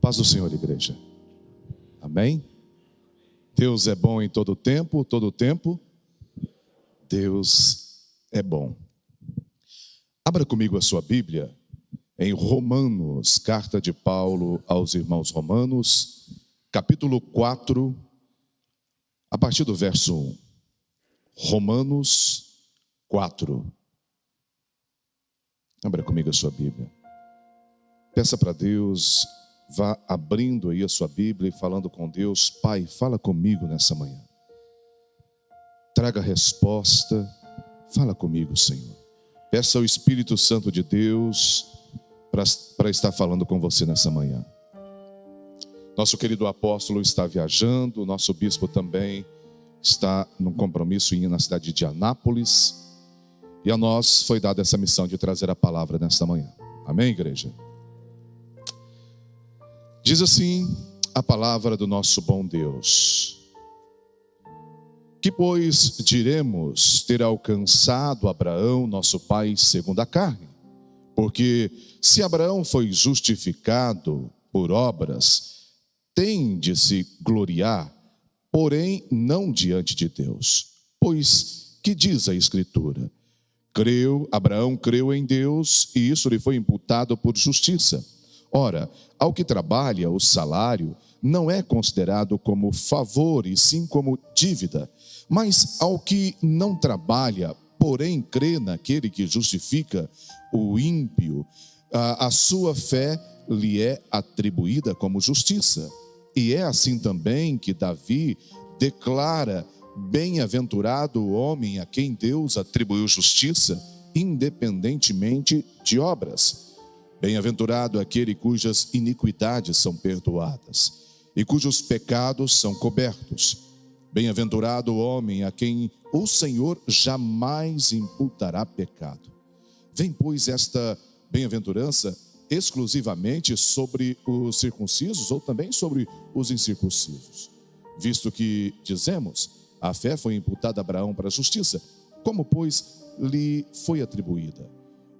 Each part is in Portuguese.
Paz do Senhor, igreja. Amém? Deus é bom em todo tempo, Deus é bom. Abra comigo a sua Bíblia em Romanos, carta de Paulo aos irmãos Romanos, capítulo 4, a partir do verso 1. Romanos 4. Abra comigo a sua Bíblia. Peça para Deus, vá abrindo aí a sua Bíblia e falando com Deus. Pai, fala comigo nessa manhã. Traga resposta, fala comigo, Senhor. Peça ao Espírito Santo de Deus para estar falando com você nessa manhã. Nosso querido apóstolo está viajando, nosso bispo também está num compromisso na cidade de Anápolis, e a nós foi dada essa missão de trazer a palavra nesta manhã. Amém, igreja? Diz assim a palavra do nosso bom Deus: que pois diremos ter alcançado Abraão, nosso pai, segundo a carne? Porque se Abraão foi justificado por obras, tem de se gloriar, porém não diante de Deus. Pois que diz a Escritura? Abraão creu em Deus e isso lhe foi imputado por justiça. Ora, ao que trabalha, o salário não é considerado como favor, e sim como dívida. Mas ao que não trabalha, porém crê naquele que justifica o ímpio, a sua fé lhe é atribuída como justiça. E é assim também que Davi declara: bem-aventurado o homem a quem Deus atribuiu justiça, independentemente de obras. Bem-aventurado aquele cujas iniquidades são perdoadas e cujos pecados são cobertos. Bem-aventurado o homem a quem o Senhor jamais imputará pecado. Vem, pois, esta bem-aventurança exclusivamente sobre os circuncisos ou também sobre os incircuncisos? Visto que, dizemos, a fé foi imputada a Abraão para a justiça, como, pois, lhe foi atribuída?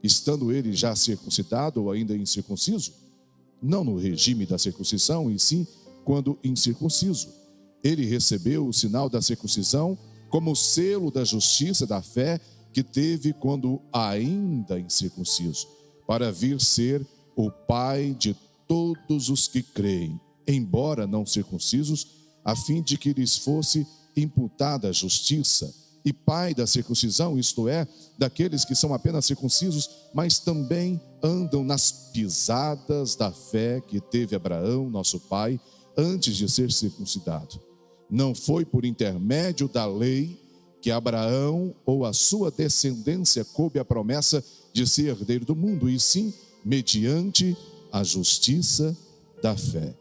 Estando ele já circuncidado ou ainda incircunciso? Não no regime da circuncisão, e sim quando incircunciso. Ele recebeu o sinal da circuncisão como selo da justiça da fé que teve quando ainda incircunciso, para vir ser o pai de todos os que creem, embora não circuncisos, a fim de que lhes fosse imputada a justiça. E pai da circuncisão, isto é, daqueles que são apenas circuncisos, mas também andam nas pisadas da fé que teve Abraão, nosso pai, antes de ser circuncidado. Não foi por intermédio da lei que Abraão ou a sua descendência coube a promessa de ser herdeiro do mundo, e sim mediante a justiça da fé.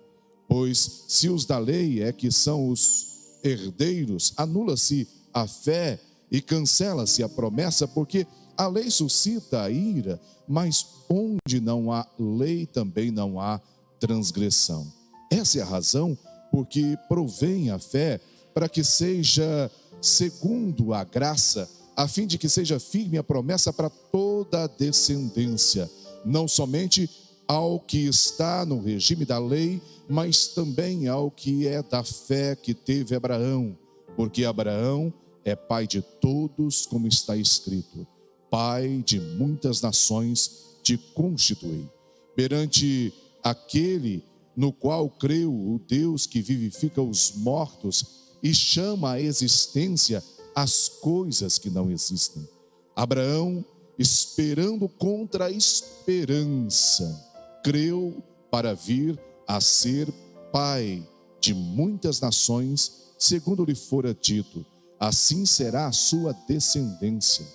Pois se os da lei é que são os herdeiros, anula-se a fé e cancela-se a promessa, porque a lei suscita a ira, mas onde não há lei também não há transgressão. Essa é a razão porque provém a fé, para que seja segundo a graça, a fim de que seja firme a promessa para toda a descendência, não somente ao que está no regime da lei, mas também ao que é da fé que teve Abraão, porque Abraão é pai de todos, como está escrito: pai de muitas nações te constituí. Perante aquele no qual creu o Deus que vivifica os mortos e chama à existência as coisas que não existem. Abraão, esperando contra a esperança, creu para vir a ser pai de muitas nações, segundo lhe fora dito: assim será a sua descendência.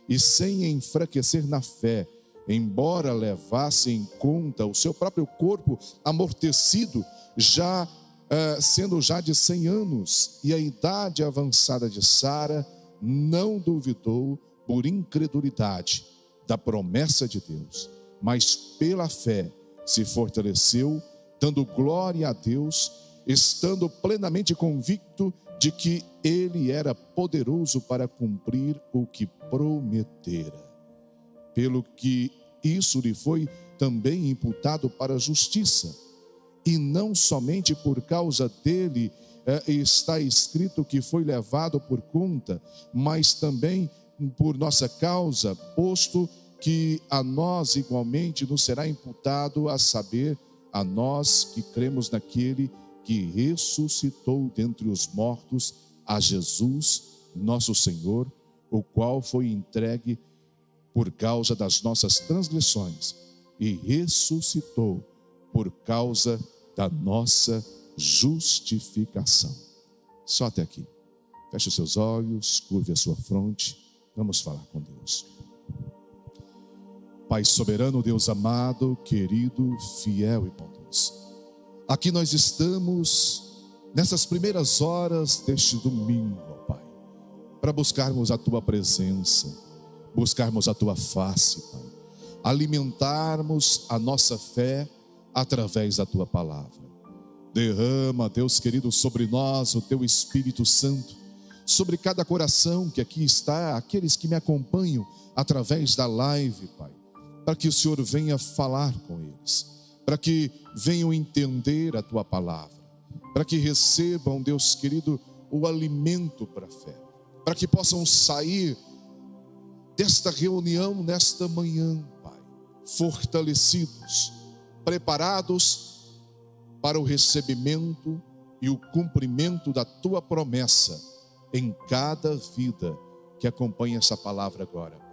E sem enfraquecer na fé, embora levasse em conta o seu próprio corpo amortecido, sendo já de 100 anos, e a idade avançada de Sara, não duvidou por incredulidade da promessa de Deus, mas pela fé se fortaleceu, dando glória a Deus, estando plenamente convicto de que ele era poderoso para cumprir o que prometera. Pelo que isso lhe foi também imputado para a justiça. e não somente por causa dele está escrito que foi levado por conta, mas também por nossa causa, posto que a nós igualmente nos será imputado, a saber, a nós que cremos naquele que ressuscitou dentre os mortos, a Jesus, nosso Senhor, o qual foi entregue por causa das nossas transgressões e ressuscitou por causa da nossa justificação. Só até aqui. Feche os seus olhos, curve a sua fronte. Vamos falar com Deus. Pai soberano, Deus amado, querido, fiel e bondoso. Aqui nós estamos nessas primeiras horas deste domingo, ó Pai, para buscarmos a Tua presença, buscarmos a Tua face, Pai, alimentarmos a nossa fé através da Tua palavra. Derrama, Deus querido, sobre nós o Teu Espírito Santo, sobre cada coração que aqui está, aqueles que me acompanham através da live, Pai, para que o Senhor venha falar com eles, para que venham entender a Tua palavra, para que recebam, Deus querido, o alimento para a fé, para que possam sair desta reunião nesta manhã, Pai, fortalecidos, preparados para o recebimento e o cumprimento da Tua promessa em cada vida que acompanha essa palavra agora, Pai.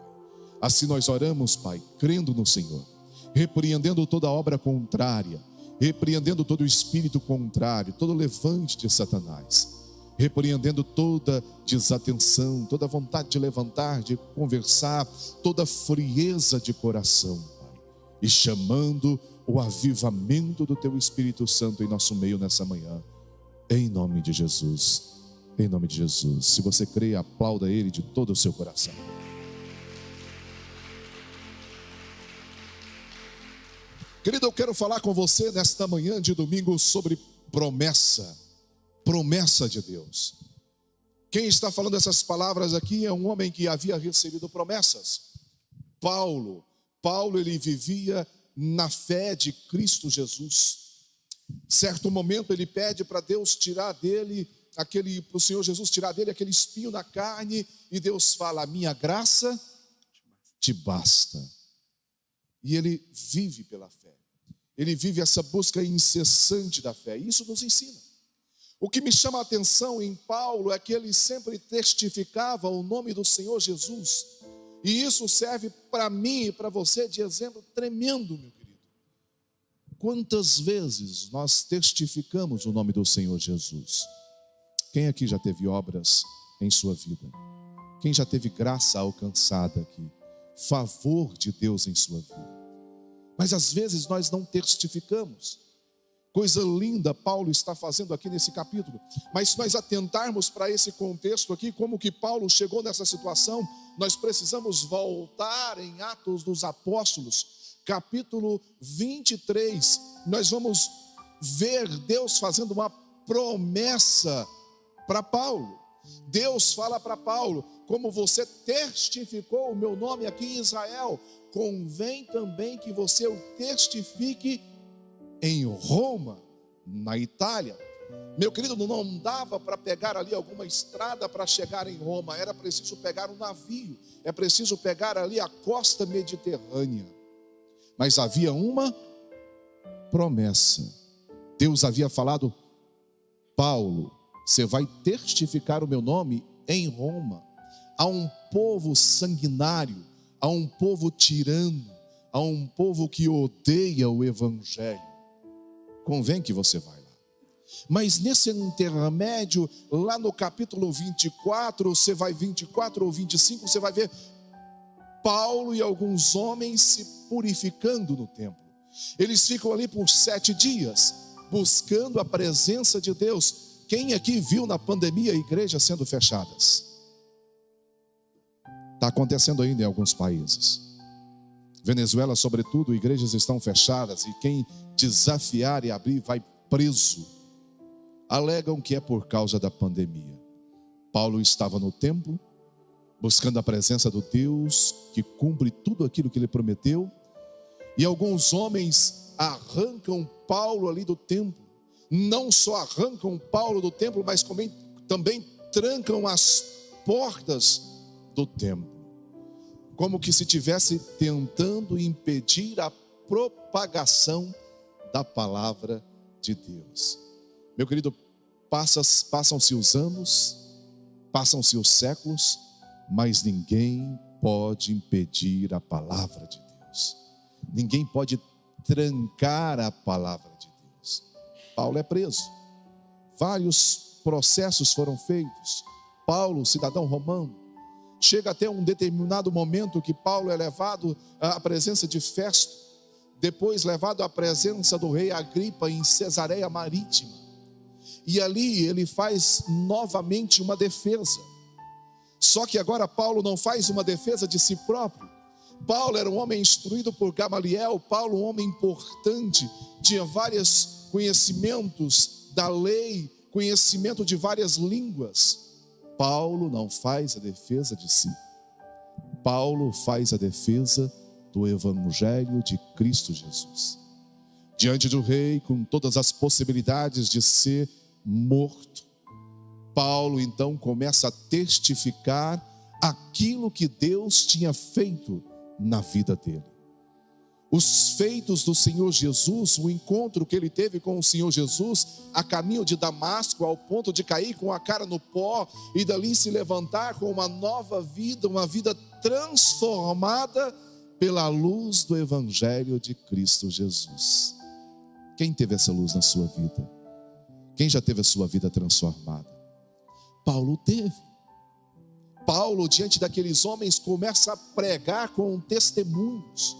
Assim nós oramos, Pai, crendo no Senhor, repreendendo toda obra contrária, repreendendo todo espírito contrário, todo levante de Satanás, repreendendo toda desatenção, toda vontade de levantar, de conversar, toda frieza de coração, Pai, e chamando o avivamento do Teu Espírito Santo em nosso meio nessa manhã, em nome de Jesus, em nome de Jesus. Se você crê, aplauda Ele de todo o seu coração. Querido, eu quero falar com você nesta manhã de domingo sobre promessa de Deus. Quem está falando essas palavras aqui é um homem que havia recebido promessas. Paulo, ele vivia na fé de Cristo Jesus. Certo momento ele pede para Deus tirar dele para o Senhor Jesus tirar dele aquele espinho na carne, e Deus fala: a minha graça te basta. E ele vive pela fé. Ele vive essa busca incessante da fé. E isso nos ensina. O que me chama a atenção em Paulo é que ele sempre testificava o nome do Senhor Jesus. E isso serve para mim e para você de exemplo tremendo, meu querido. Quantas vezes nós testificamos o nome do Senhor Jesus? Quem aqui já teve obras em sua vida? Quem já teve graça alcançada aqui? Favor de Deus em sua vida? Mas às vezes nós não testificamos. Coisa linda Paulo está fazendo aqui nesse capítulo. Mas se nós atentarmos para esse contexto aqui, como que Paulo chegou nessa situação, nós precisamos voltar em Atos dos Apóstolos, capítulo 23. Nós vamos ver Deus fazendo uma promessa para Paulo. Deus fala para Paulo: como você testificou o meu nome aqui em Israel, convém também que você o testifique em Roma, na Itália. Meu querido, não dava para pegar ali alguma estrada para chegar em Roma, era preciso pegar um navio, é preciso pegar ali a costa mediterrânea. Mas havia uma promessa. Deus havia falado: Paulo, você vai testificar o meu nome em Roma. Há um povo sanguinário, há um povo tirano, há um povo que odeia o evangelho. Convém que você vá lá. Mas nesse intermédio, lá no capítulo 24, você vai 24 ou 25, você vai ver Paulo e alguns homens se purificando no templo. Eles ficam ali por 7 dias, buscando a presença de Deus. Quem aqui viu na pandemia igrejas sendo fechadas? Está acontecendo ainda em alguns países. Venezuela, sobretudo, igrejas estão fechadas, e quem desafiar e abrir vai preso. Alegam que é por causa da pandemia. Paulo estava no templo, buscando a presença do Deus que cumpre tudo aquilo que ele prometeu, e alguns homens arrancam Paulo ali do templo. Não só arrancam Paulo do templo, mas também trancam as portas do templo, como que se estivesse tentando impedir a propagação da palavra de Deus. Meu querido, passam-se os anos, passam-se os séculos, mas ninguém pode impedir a palavra de Deus. Ninguém pode trancar a palavra de Deus. Paulo é preso. Vários processos foram feitos. Paulo, cidadão romano, chega até um determinado momento que Paulo é levado à presença de Festo, depois levado à presença do rei Agripa em Cesareia Marítima. E ali ele faz novamente uma defesa. Só que agora Paulo não faz uma defesa de si próprio. Paulo era um homem instruído por Gamaliel. Paulo, um homem importante, tinha vários conhecimentos da lei, conhecimento de várias línguas. Paulo não faz a defesa de si. Paulo faz a defesa do evangelho de Cristo Jesus. Diante do rei, com todas as possibilidades de ser morto, Paulo então começa a testificar aquilo que Deus tinha feito na vida dele. Os feitos do Senhor Jesus, o encontro que ele teve com o Senhor Jesus a caminho de Damasco, ao ponto de cair com a cara no pó e dali se levantar com uma nova vida, uma vida transformada pela luz do evangelho de Cristo Jesus. Quem teve essa luz na sua vida? Quem já teve a sua vida transformada? Paulo teve. Paulo, diante daqueles homens, começa a pregar com testemunhos.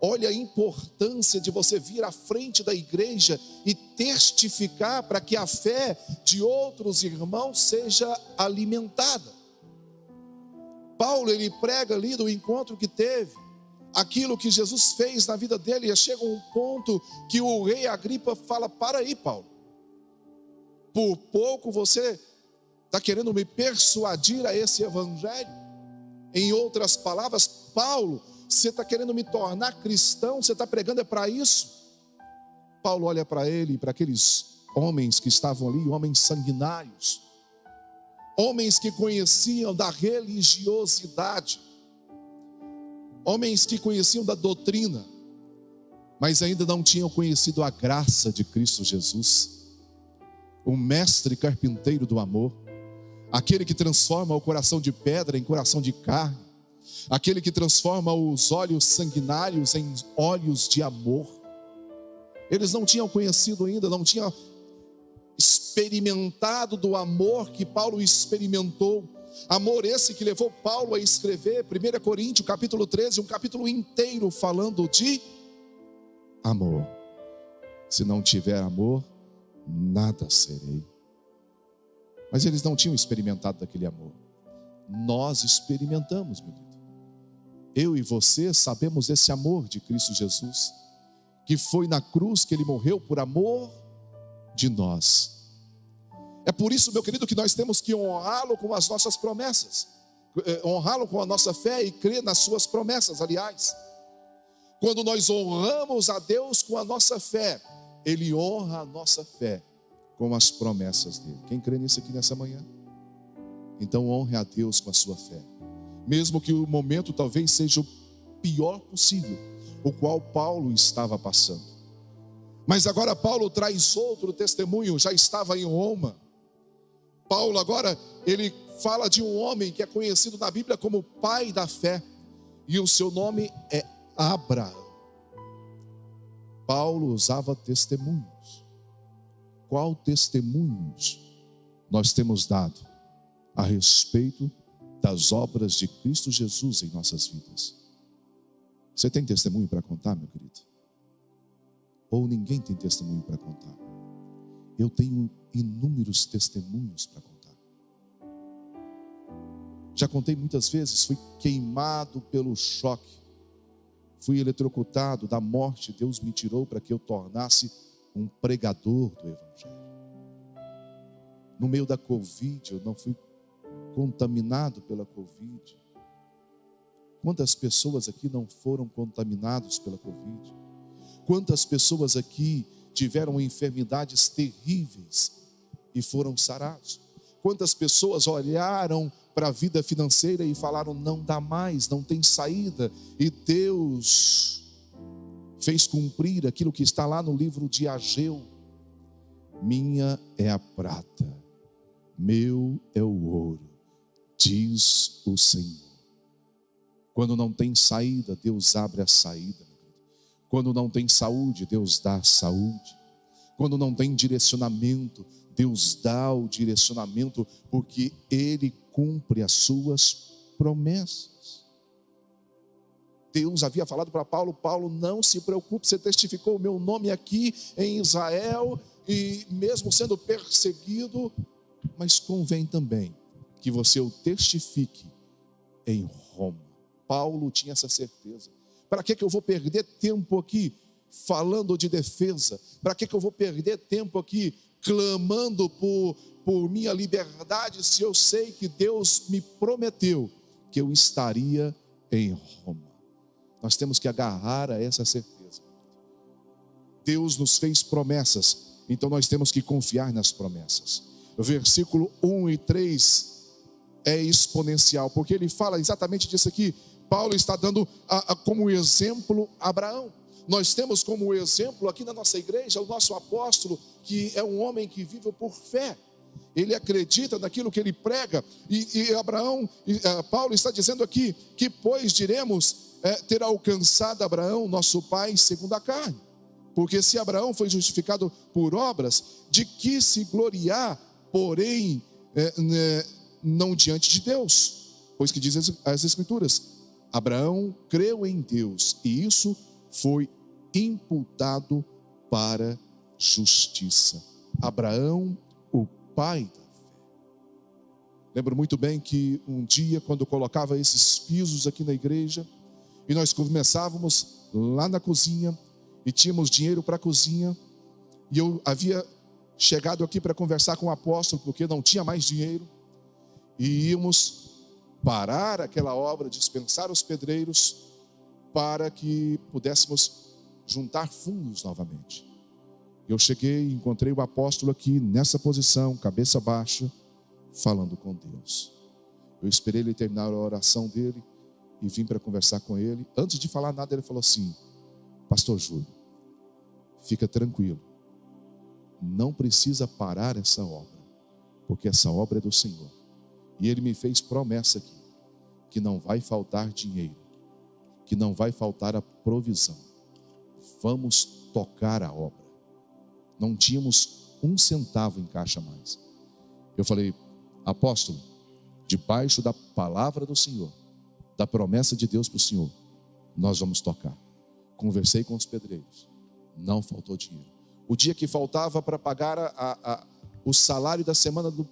Olha a importância de você vir à frente da igreja e testificar para que a fé de outros irmãos seja alimentada. Paulo, ele prega ali do encontro que teve, aquilo que Jesus fez na vida dele, e chega um ponto que o rei Agripa fala: para aí, Paulo, por pouco você está querendo me persuadir a esse evangelho? Em outras palavras, Paulo, você está querendo me tornar cristão? Você está pregando é para isso? Paulo olha para ele e para aqueles homens que estavam ali, homens sanguinários, homens que conheciam da religiosidade, homens que conheciam da doutrina, mas ainda não tinham conhecido a graça de Cristo Jesus, o mestre carpinteiro do amor, aquele que transforma o coração de pedra em coração de carne, aquele que transforma os olhos sanguinários em olhos de amor. Eles não tinham conhecido ainda, não tinham experimentado do amor que Paulo experimentou. Amor esse que levou Paulo a escrever 1 Coríntios capítulo 13, um capítulo inteiro falando de amor. Se não tiver amor, nada serei. Mas eles não tinham experimentado daquele amor. Nós experimentamos, meu querido. Eu e você sabemos desse amor de Cristo Jesus, que foi na cruz que ele morreu por amor de nós. É por isso, meu querido, que nós temos que honrá-lo com as nossas promessas, honrá-lo com a nossa fé e crer nas suas promessas. Aliás, quando nós honramos a Deus com a nossa fé, ele honra a nossa fé com as promessas dele. Quem crê nisso aqui nessa manhã? Então honre a Deus com a sua fé, mesmo que o momento talvez seja o pior possível, o qual Paulo estava passando. Mas agora Paulo traz outro testemunho. Já estava em Roma. Paulo agora, ele fala de um homem que é conhecido na Bíblia como pai da fé, e o seu nome é Abraão. Paulo usava testemunhos. Qual testemunhos nós temos dado a respeito das obras de Cristo Jesus em nossas vidas? Você tem testemunho para contar, meu querido? Ou ninguém tem testemunho para contar? Eu tenho inúmeros testemunhos para contar. Já contei muitas vezes, fui queimado pelo choque, fui eletrocutado, da morte Deus me tirou para que eu tornasse um pregador do evangelho. No meio da Covid, eu não fui contaminado pela Covid. Quantas pessoas aqui não foram contaminados pela Covid? Quantas pessoas aqui tiveram enfermidades terríveis e foram sarados? Quantas pessoas olharam para a vida financeira e falaram: não dá mais, não tem saída, e Deus fez cumprir aquilo que está lá no livro de Ageu: minha é a prata, meu é o ouro, diz o Senhor. Quando não tem saída, Deus abre a saída. Quando não tem saúde, Deus dá saúde. Quando não tem direcionamento, Deus dá o direcionamento, porque Ele cumpre as suas promessas. Deus havia falado para Paulo: Paulo, não se preocupe, você testificou o meu nome aqui em Israel, e mesmo sendo perseguido, mas convém também que você o testifique em Roma. Paulo tinha essa certeza. Para que eu vou perder tempo aqui falando de defesa? Para que eu vou perder tempo aqui clamando por minha liberdade, se eu sei que Deus me prometeu que eu estaria em Roma? Nós temos que agarrar a essa certeza. Deus nos fez promessas, então nós temos que confiar nas promessas. O versículo 1 e 3 é exponencial, porque ele fala exatamente disso aqui. Paulo está dando como exemplo Abraão. Nós temos como exemplo aqui na nossa igreja o nosso apóstolo, que é um homem que vive por fé. Ele acredita naquilo que ele prega. E Paulo está dizendo aqui que, pois diremos, ter alcançado Abraão, nosso pai, segundo a carne. Porque se Abraão foi justificado por obras, de que se gloriar, porém, não diante de Deus? Pois que diz as Escrituras: Abraão creu em Deus, e isso foi imputado para justiça. Abraão, o pai da fé. Lembro muito bem que um dia, quando eu colocava esses pisos aqui na igreja, e nós começávamos lá na cozinha, e tínhamos dinheiro para a cozinha, e eu havia chegado aqui para conversar com o apóstolo, porque não tinha mais dinheiro, e íamos parar aquela obra, dispensar os pedreiros, para que pudéssemos juntar fundos novamente. Eu cheguei e encontrei o apóstolo aqui nessa posição, cabeça baixa, falando com Deus. Eu esperei ele terminar a oração dele e vim para conversar com ele. Antes de falar nada, ele falou assim: pastor Júlio, fica tranquilo, não precisa parar essa obra, porque essa obra é do Senhor. E ele me fez promessa aqui, que não vai faltar dinheiro, que não vai faltar a provisão. Vamos tocar a obra. Não tínhamos um centavo em caixa mais. Eu falei: apóstolo, debaixo da palavra do Senhor, da promessa de Deus para o Senhor, nós vamos tocar. Conversei com os pedreiros, não faltou dinheiro. O dia que faltava para pagar o salário da semana dos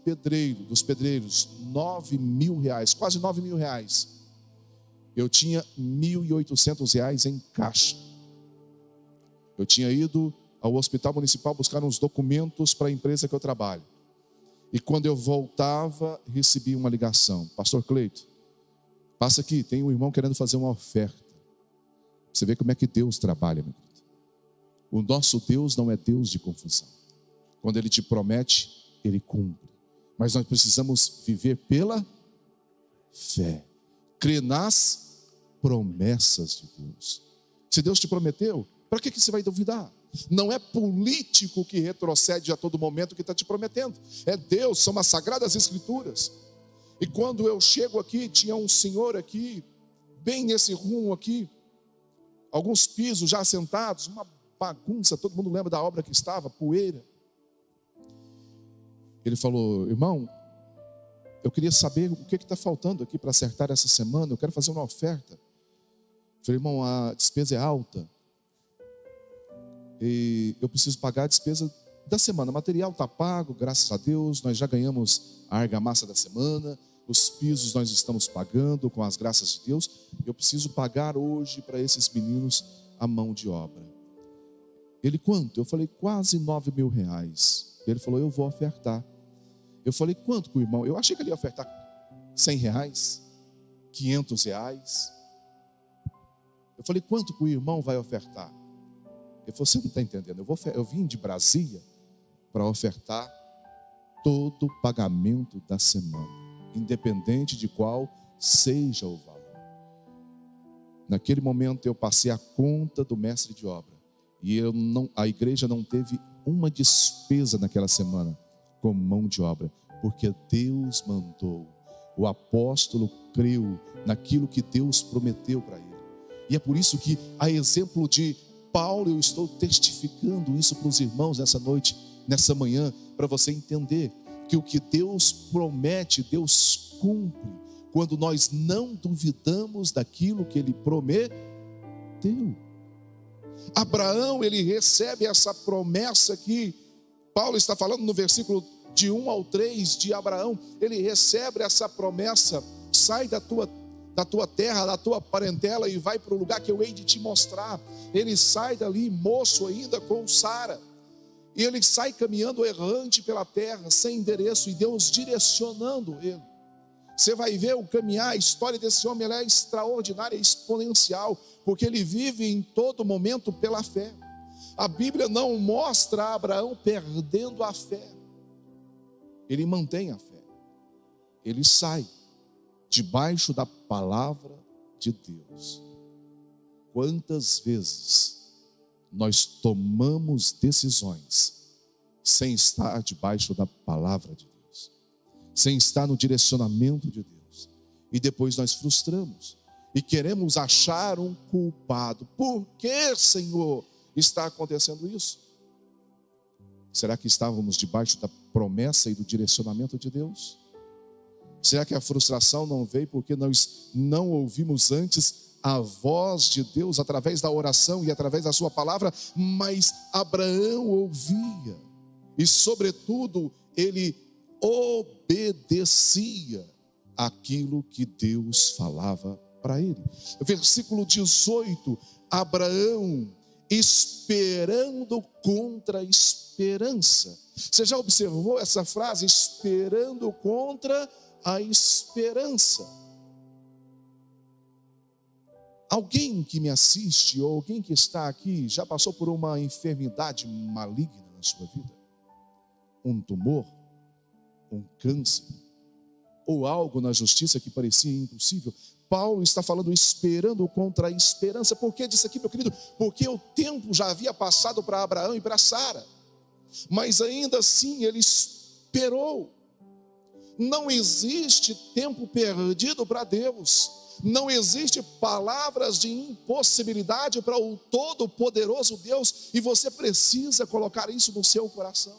pedreiros, R$9.000, quase R$9.000. Eu tinha R$1.800 em caixa. Eu tinha ido ao hospital municipal buscar uns documentos para a empresa que eu trabalho. E quando eu voltava, recebi uma ligação: pastor Cleito, passa aqui, tem um irmão querendo fazer uma oferta. Você vê como é que Deus trabalha, meu querido. O nosso Deus não é Deus de confusão. Quando Ele te promete, Ele cumpre. Mas nós precisamos viver pela fé. Crer nas promessas de Deus. Se Deus te prometeu, para que você vai duvidar? Não é político que retrocede a todo momento que está te prometendo. É Deus, são as sagradas escrituras. E quando eu chego aqui, tinha um senhor aqui, bem nesse rumo aqui, alguns pisos já assentados, uma bagunça, todo mundo lembra da obra que estava, poeira. Ele falou: irmão, eu queria saber o que está faltando aqui para acertar essa semana, eu quero fazer uma oferta. Eu falei: irmão, a despesa é alta, e eu preciso pagar a despesa da semana. O material está pago, graças a Deus, nós já ganhamos a argamassa da semana, os pisos nós estamos pagando com as graças de Deus. Eu preciso pagar hoje para esses meninos a mão de obra. Ele: quanto? Eu falei: quase R$9.000. Ele falou: eu vou ofertar. Eu falei: quanto para o irmão? Eu achei que ele ia ofertar R$100, R$500. Eu falei: quanto que o irmão vai ofertar? Ele falou: você não está entendendo, eu vim de Brasília para ofertar todo o pagamento da semana, independente de qual seja o valor. Naquele momento eu passei a conta do mestre de obra, e a igreja não teve uma despesa naquela semana como mão de obra, porque Deus mandou. O apóstolo creu naquilo que Deus prometeu para ele. E é por isso que, a exemplo de Paulo, eu estou testificando isso para os irmãos nessa noite, nessa manhã, para você entender que o que Deus promete, Deus cumpre, quando nós não duvidamos daquilo que Ele prometeu. Abraão, ele recebe essa promessa que Paulo está falando no versículo de 1 ao 3 de Abraão. Ele recebe essa promessa: sai da tua terra, da tua parentela e vai para o lugar que eu hei de te mostrar. Ele sai dali moço ainda com Sara, e ele sai caminhando errante pela terra, sem endereço, e Deus direcionando ele. Você vai ver o caminhar, a história desse homem, ela é extraordinária, exponencial, porque ele vive em todo momento pela fé. A Bíblia não mostra Abraão perdendo a fé. Ele mantém a fé. Ele sai debaixo da palavra de Deus. Quantas vezes nós tomamos decisões sem estar debaixo da palavra de Deus, sem estar no direcionamento de Deus, e depois nós frustramos e queremos achar um culpado. Por que, Senhor, está acontecendo isso? Será que estávamos debaixo da promessa e do direcionamento de Deus? Será que a frustração não veio porque nós não ouvimos antes a voz de Deus através da oração e através da sua palavra? Mas Abraão ouvia, e sobretudo ele obedecia aquilo que Deus falava para ele. Versículo 18: Abraão esperando contra a esperança. Você já observou essa frase, esperando contra a esperança? Alguém que me assiste, ou alguém que está aqui, já passou por uma enfermidade maligna na sua vida? Um tumor, um câncer, ou algo na justiça que parecia impossível? Paulo está falando esperando contra a esperança. Por que disso aqui, meu querido? Porque o tempo já havia passado para Abraão e para Sara, mas ainda assim ele esperou. Não existe tempo perdido para Deus. Não existe palavras de impossibilidade para o Todo-Poderoso Deus, e você precisa colocar isso no seu coração.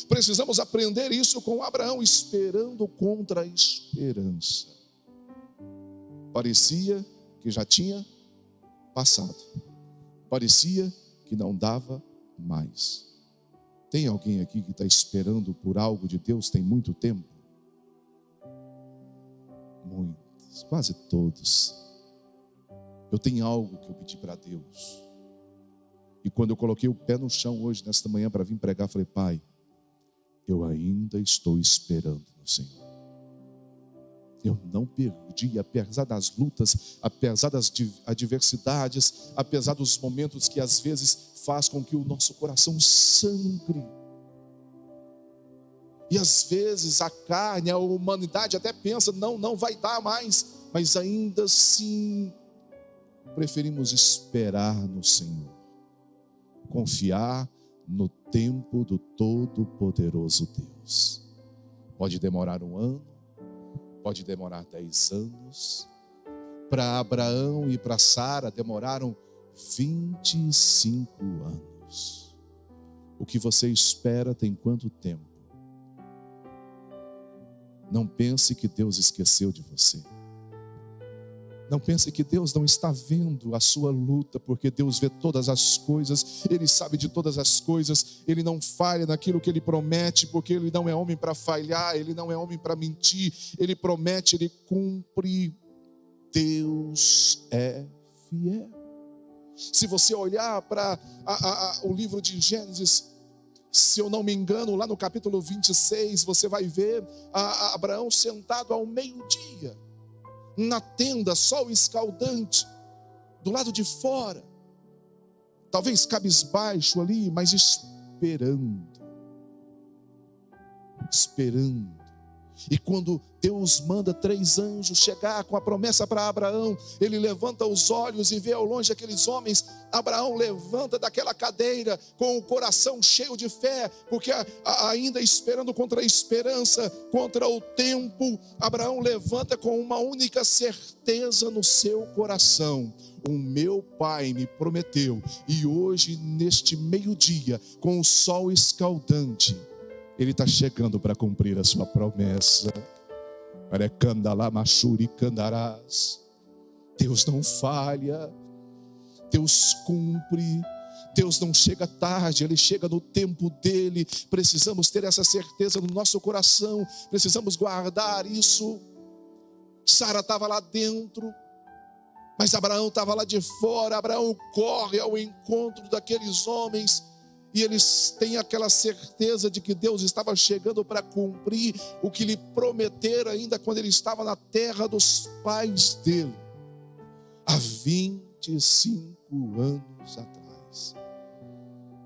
Precisamos aprender isso com Abraão, esperando contra a esperança. Parecia que já tinha passado, parecia que não dava mais. Tem alguém aqui que está esperando por algo de Deus tem muito tempo? Muitos, quase todos. Eu tenho algo que eu pedi para Deus, e quando eu coloquei o pé no chão hoje, nesta manhã, para vir pregar, falei: Pai, eu ainda estou esperando no Senhor. Eu não perdi, apesar das lutas, apesar das adversidades, apesar dos momentos que às vezes faz com que o nosso coração sangre. E às vezes a carne, a humanidade até pensa: não vai dar mais. Mas ainda assim, preferimos esperar no Senhor, confiar no tempo do Todo-Poderoso Deus. Pode demorar 1 ano, pode demorar 10 anos. Para Abraão e para Sara demoraram 25 anos. O que você espera tem quanto tempo? Não pense que Deus esqueceu de você. Não pense que Deus não está vendo a sua luta, porque Deus vê todas as coisas, Ele sabe de todas as coisas. Ele não falha naquilo que Ele promete, porque Ele não é homem para falhar, Ele não é homem para mentir. Ele promete, Ele cumpre. Deus é fiel. Se você olhar para o livro de Gênesis, se eu não me engano, lá no capítulo 26, você vai ver Abraão sentado ao meio-dia, na tenda, sol escaldante, do lado de fora. talvez cabisbaixo ali, mas esperando. E quando Deus manda 3 anjos chegar com a promessa para Abraão, ele levanta os olhos e vê ao longe aqueles homens. Abraão levanta daquela cadeira com o coração cheio de fé, porque ainda esperando contra a esperança, contra o tempo, Abraão levanta com uma única certeza no seu coração: o meu pai me prometeu, e hoje neste meio-dia, com o sol escaldante, ele está chegando para cumprir a sua promessa. Deus não falha, Deus cumpre, Deus não chega tarde, Ele chega no tempo dEle. Precisamos ter essa certeza no nosso coração, precisamos guardar isso. Sara estava lá dentro, mas Abraão estava lá de fora. Abraão corre ao encontro daqueles homens, e eles têm aquela certeza de que Deus estava chegando para cumprir o que lhe prometeram ainda quando ele estava na terra dos pais dele, há 25 anos atrás.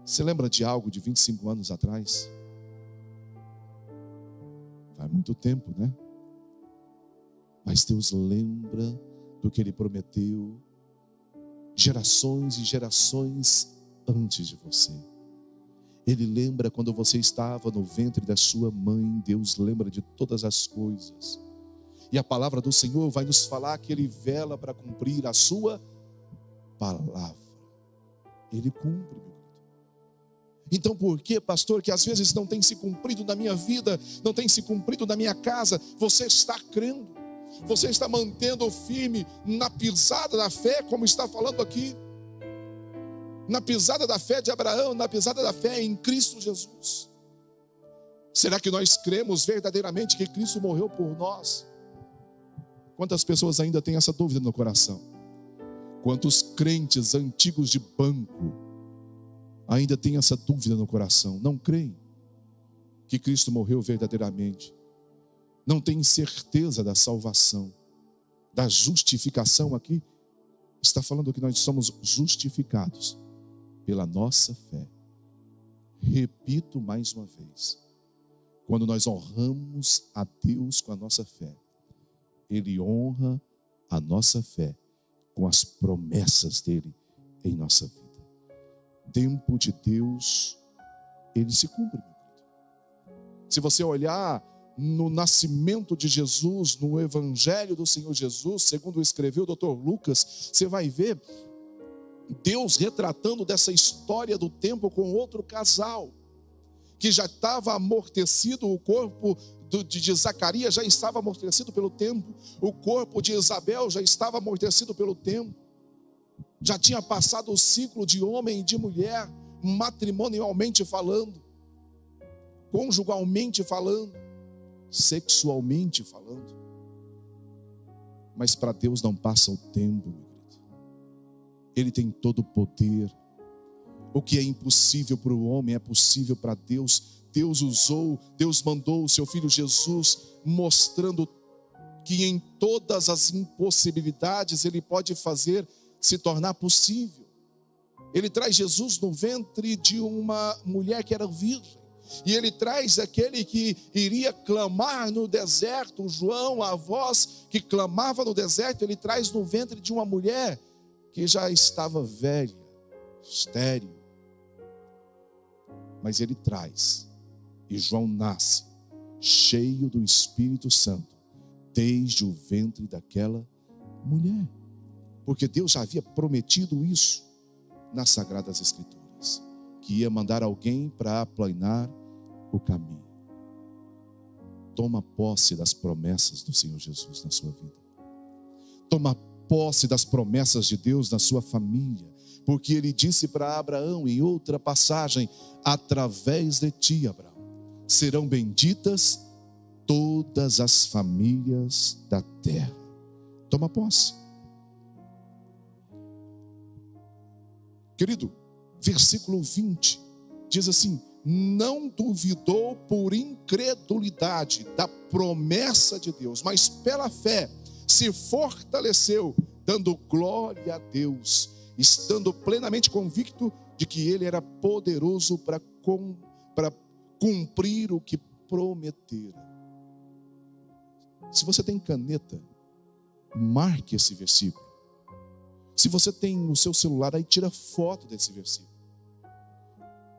Você lembra de algo de 25 anos atrás? Faz muito tempo, né? Mas Deus lembra do que Ele prometeu gerações e gerações antes de você. Ele lembra quando você estava no ventre da sua mãe. Deus lembra de todas as coisas. E a palavra do Senhor vai nos falar que Ele vela para cumprir a sua palavra. Ele cumpre, meu querido. Então por que, pastor, que às vezes não tem se cumprido na minha vida, não tem se cumprido na minha casa? Você está crendo, você está mantendo firme na pisada da fé, como está falando aqui, na pisada da fé de Abraão, na pisada da fé em Cristo Jesus. Será que nós cremos verdadeiramente que Cristo morreu por nós? Quantas pessoas ainda têm essa dúvida no coração? Quantos crentes antigos de banco ainda têm essa dúvida no coração? Não creem que Cristo morreu verdadeiramente. Não têm certeza da salvação, da justificação. Aqui está falando que nós somos justificados pela nossa fé. Repito mais uma vez: quando nós honramos a Deus com a nossa fé, Ele honra a nossa fé com as promessas dEle em nossa vida. Tempo de Deus, Ele se cumpre. Se você olhar no nascimento de Jesus, no Evangelho do Senhor Jesus, segundo escreveu o Dr. Lucas, você vai ver Deus retratando dessa história do tempo com outro casal, que já estava amortecido, o corpo de Zacarias já estava amortecido pelo tempo, o corpo de Isabel já estava amortecido pelo tempo, já tinha passado o ciclo de homem e de mulher, matrimonialmente falando, conjugalmente falando, sexualmente falando. Mas para Deus não passa o tempo, meu querido. Ele tem todo o poder. O que é impossível para o homem é possível para Deus. Deus mandou o seu Filho Jesus, mostrando que em todas as impossibilidades Ele pode fazer se tornar possível. Ele traz Jesus no ventre de uma mulher que era virgem, e Ele traz aquele que iria clamar no deserto, João, a voz que clamava no deserto, Ele traz no ventre de uma mulher que já estava velha, estéril. Mas Ele traz, e João nasce cheio do Espírito Santo desde o ventre daquela mulher, porque Deus já havia prometido isso nas Sagradas Escrituras, que ia mandar alguém para aplanar o caminho. Toma posse das promessas do Senhor Jesus na sua vida. Toma posse das promessas de Deus na sua família, porque Ele disse para Abraão em outra passagem: através de ti, Abraão, serão benditas todas as famílias da terra. Toma posse. Querido, versículo 20 diz assim: não duvidou por incredulidade da promessa de Deus, mas pela fé se fortaleceu, dando glória a Deus, estando plenamente convicto de que ele era poderoso para cumprir o que prometera. Se você tem caneta, marque esse versículo. Se você tem o seu celular, aí tira foto desse versículo.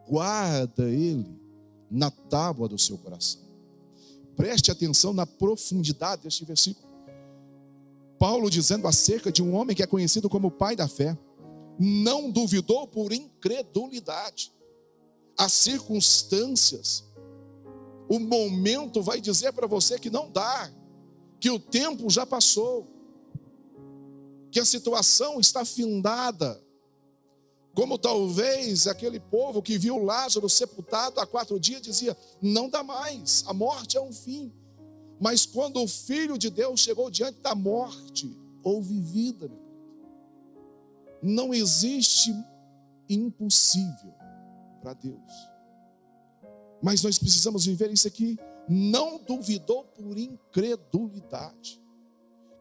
Guarda ele na tábua do seu coração. Preste atenção na profundidade deste versículo. Paulo dizendo acerca de um homem que é conhecido como o pai da fé, não duvidou por incredulidade. As circunstâncias, o momento vai dizer para você que não dá, que o tempo já passou, que a situação está findada, como talvez aquele povo que viu Lázaro sepultado há 4 dias dizia, não dá mais, a morte é um fim. Mas quando o Filho de Deus chegou diante da morte, houve vida. Não existe impossível para Deus. Mas nós precisamos viver isso aqui. Não duvidou por incredulidade.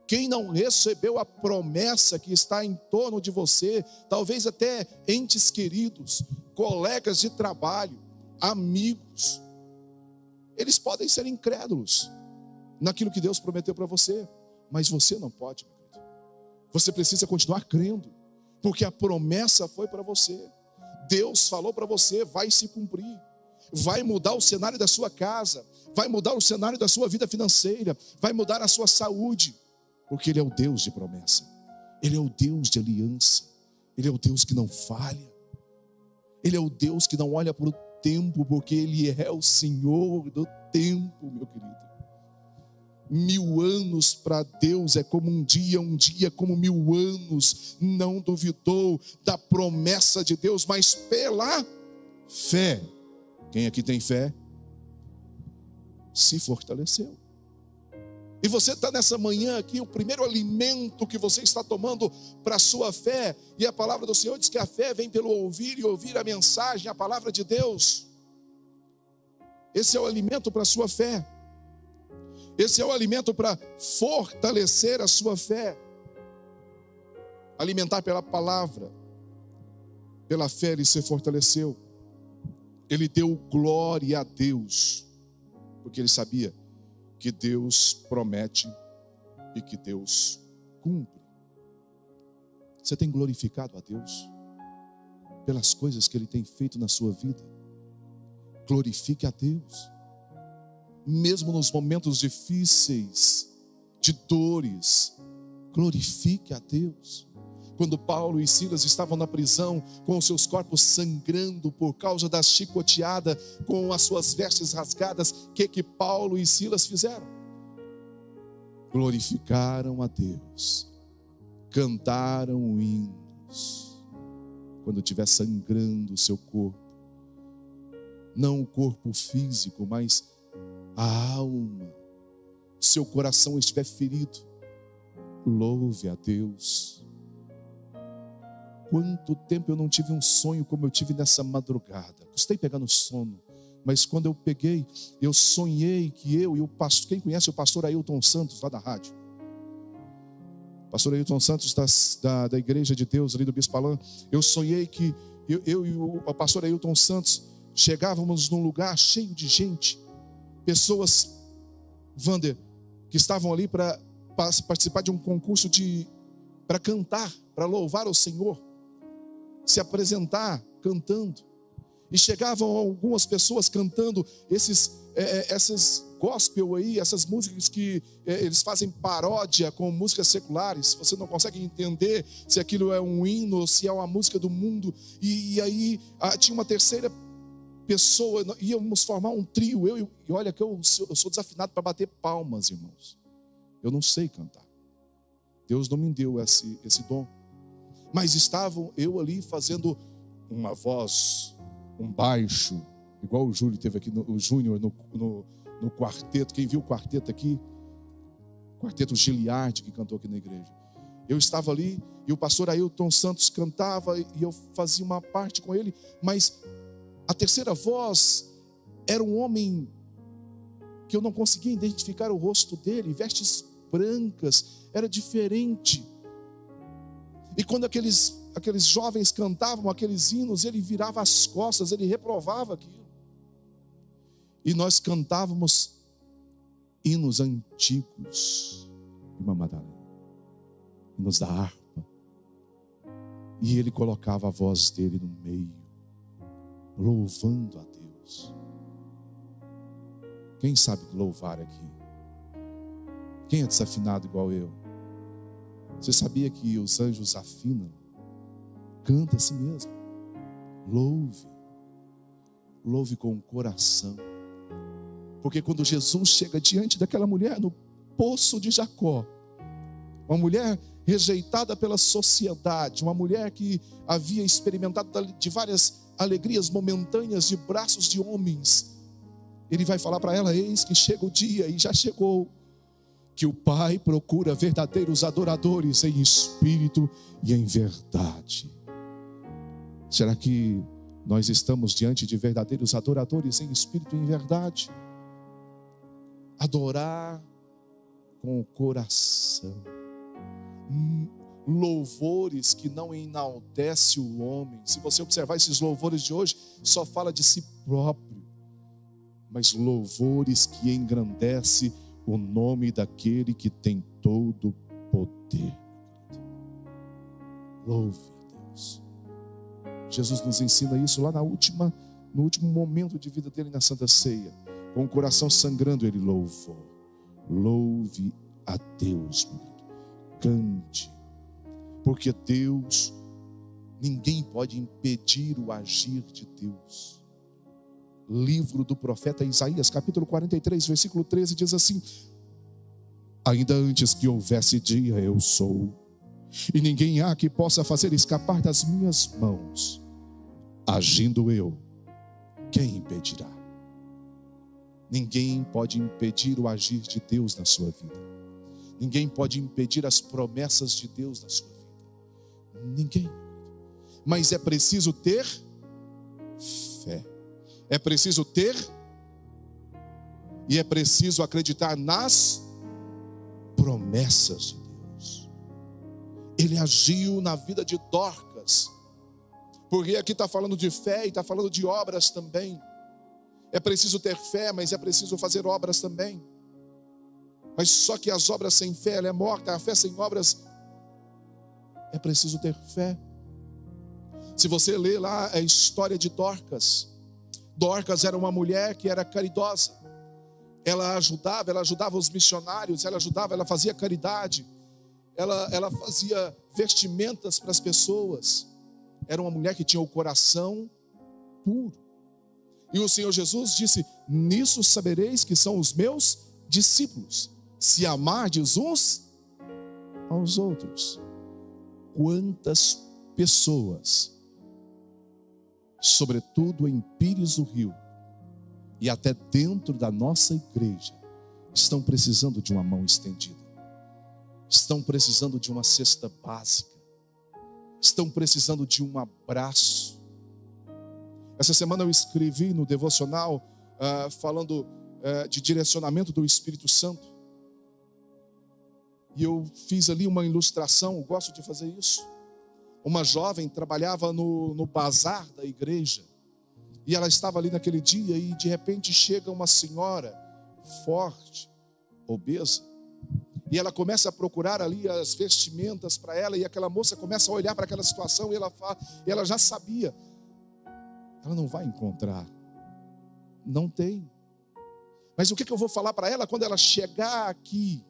Quem não recebeu a promessa que está em torno de você, talvez até entes queridos, colegas de trabalho, amigos, eles podem ser incrédulos naquilo que Deus prometeu para você, mas você não pode, meu querido. Você precisa continuar crendo, porque a promessa foi para você. Deus falou para você, vai se cumprir. Vai mudar o cenário da sua casa, vai mudar o cenário da sua vida financeira, vai mudar a sua saúde, porque Ele é o Deus de promessa, Ele é o Deus de aliança, Ele é o Deus que não falha, Ele é o Deus que não olha para o tempo, porque Ele é o Senhor do tempo, meu querido. 1000 anos para Deus é como um dia como 1000 anos. Não duvidou da promessa de Deus, mas pela fé. Quem aqui tem fé? Se fortaleceu. E você está nessa manhã aqui, o primeiro alimento que você está tomando para a sua fé, e a palavra do Senhor diz que a fé vem pelo ouvir e ouvir a mensagem, a palavra de Deus. Esse é o alimento para a sua fé. Esse é o alimento para fortalecer a sua fé. Alimentar pela palavra. Pela fé ele se fortaleceu. Ele deu glória a Deus, porque ele sabia que Deus promete e que Deus cumpre. Você tem glorificado a Deus pelas coisas que Ele tem feito na sua vida? Glorifique a Deus, mesmo nos momentos difíceis, de dores, glorifique a Deus. Quando Paulo e Silas estavam na prisão, com os seus corpos sangrando por causa da chicoteada, com as suas vestes rasgadas, o que Paulo e Silas fizeram? Glorificaram a Deus, cantaram hinos, quando estiver sangrando o seu corpo, não o corpo físico, mas a alma, o seu coração estiver ferido, louve a Deus. Quanto tempo eu não tive um sonho como eu tive nessa madrugada. Custei pegar no sono, mas quando eu peguei, eu sonhei que eu e o pastor, quem conhece o pastor Ailton Santos, lá da rádio? Pastor Ailton Santos da Igreja de Deus, ali do Bispo Alain. Eu sonhei que eu e o pastor Ailton Santos chegávamos num lugar cheio de gente, pessoas, Wander, que estavam ali para participar de um concurso para cantar, para louvar o Senhor, se apresentar cantando. E chegavam algumas pessoas cantando essas gospel aí, essas músicas que eles fazem paródia com músicas seculares. Você não consegue entender se aquilo é um hino ou se é uma música do mundo. E aí tinha uma terceira pessoa, íamos formar um trio, e olha que eu sou desafinado para bater palmas, irmãos. Eu não sei cantar. Deus não me deu esse dom. Mas estavam eu ali fazendo uma voz, um baixo, igual o Júlio teve aqui, o Júnior no quarteto. Quem viu o quarteto aqui? Quarteto Giliardi, que cantou aqui na igreja. Eu estava ali e o pastor Ailton Santos cantava e eu fazia uma parte com ele, mas a terceira voz era um homem que eu não conseguia identificar o rosto dele, vestes brancas, era diferente. E quando aqueles aqueles jovens cantavam aqueles hinos, ele virava as costas, ele reprovava aquilo. E nós cantávamos hinos antigos, irmã Madalena, hinos da harpa. E ele colocava a voz dele no meio, louvando a Deus. Quem sabe louvar aqui? Quem é desafinado igual eu? Você sabia que os anjos afinam? Canta a si mesmo. Louve. Louve com o coração. Porque quando Jesus chega diante daquela mulher no poço de Jacó, uma mulher rejeitada pela sociedade, uma mulher que havia experimentado de várias alegrias momentâneas de braços de homens, ele vai falar para ela: eis que chega o dia, e já chegou, que o Pai procura verdadeiros adoradores em espírito e em verdade. Será que nós estamos diante de verdadeiros adoradores em espírito e em verdade? Adorar com o coração, louvores que não enaltece o homem. Se você observar esses louvores de hoje, só fala de si próprio, mas louvores que engrandece o nome daquele que tem todo o poder. Louve a Deus. Jesus nos ensina isso lá no último momento de vida dele na Santa Ceia. Com o coração sangrando, ele louvou. Louve a Deus, meu querido. Cante. Porque Deus, ninguém pode impedir o agir de Deus. Livro do profeta Isaías, capítulo 43, versículo 13, diz assim: ainda antes que houvesse dia, eu sou, e ninguém há que possa fazer escapar das minhas mãos. Agindo eu, quem impedirá? Ninguém pode impedir o agir de Deus na sua vida. Ninguém pode impedir as promessas de Deus na sua vida. Ninguém. Mas é preciso ter fé. É preciso ter e é preciso acreditar nas promessas de Deus. Ele agiu na vida de Dorcas, porque aqui está falando de fé e está falando de obras também. É preciso ter fé, mas é preciso fazer obras também. Mas só que as obras sem fé, ela é morta. A fé sem obras, é preciso ter fé. Se você ler lá a história de Dorcas, Dorcas era uma mulher que era caridosa. Ela ajudava os missionários, ela fazia caridade, ela fazia vestimentas para as pessoas. Era uma mulher que tinha o coração puro. E o Senhor Jesus disse: nisso sabereis que são os meus discípulos, se amardes uns aos outros. Quantas pessoas, sobretudo em Pires do Rio e até dentro da nossa igreja, estão precisando de uma mão estendida, estão precisando de uma cesta básica, estão precisando de um abraço. Essa semana eu escrevi no devocional falando de direcionamento do Espírito Santo, e eu fiz ali uma ilustração. Eu gosto de fazer isso. Uma jovem trabalhava no bazar da igreja, e ela estava ali naquele dia, e de repente chega uma senhora forte, obesa, e ela começa a procurar ali as vestimentas para ela, e aquela moça começa a olhar para aquela situação, e ela já sabia, ela não vai encontrar, não tem. Mas o que eu vou falar para ela quando ela chegar aqui?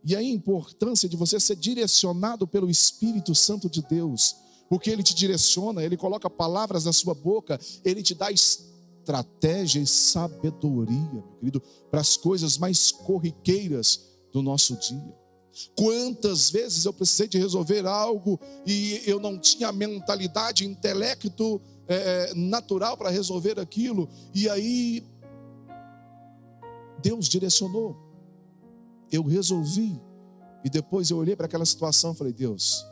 E a importância de você ser direcionado pelo Espírito Santo de Deus, porque Ele te direciona, Ele coloca palavras na sua boca, Ele te dá estratégia e sabedoria, meu querido, para as coisas mais corriqueiras do nosso dia. Quantas vezes eu precisei de resolver algo e eu não tinha mentalidade, intelecto natural para resolver aquilo, e aí Deus direcionou, eu resolvi, e depois eu olhei para aquela situação e falei: Deus,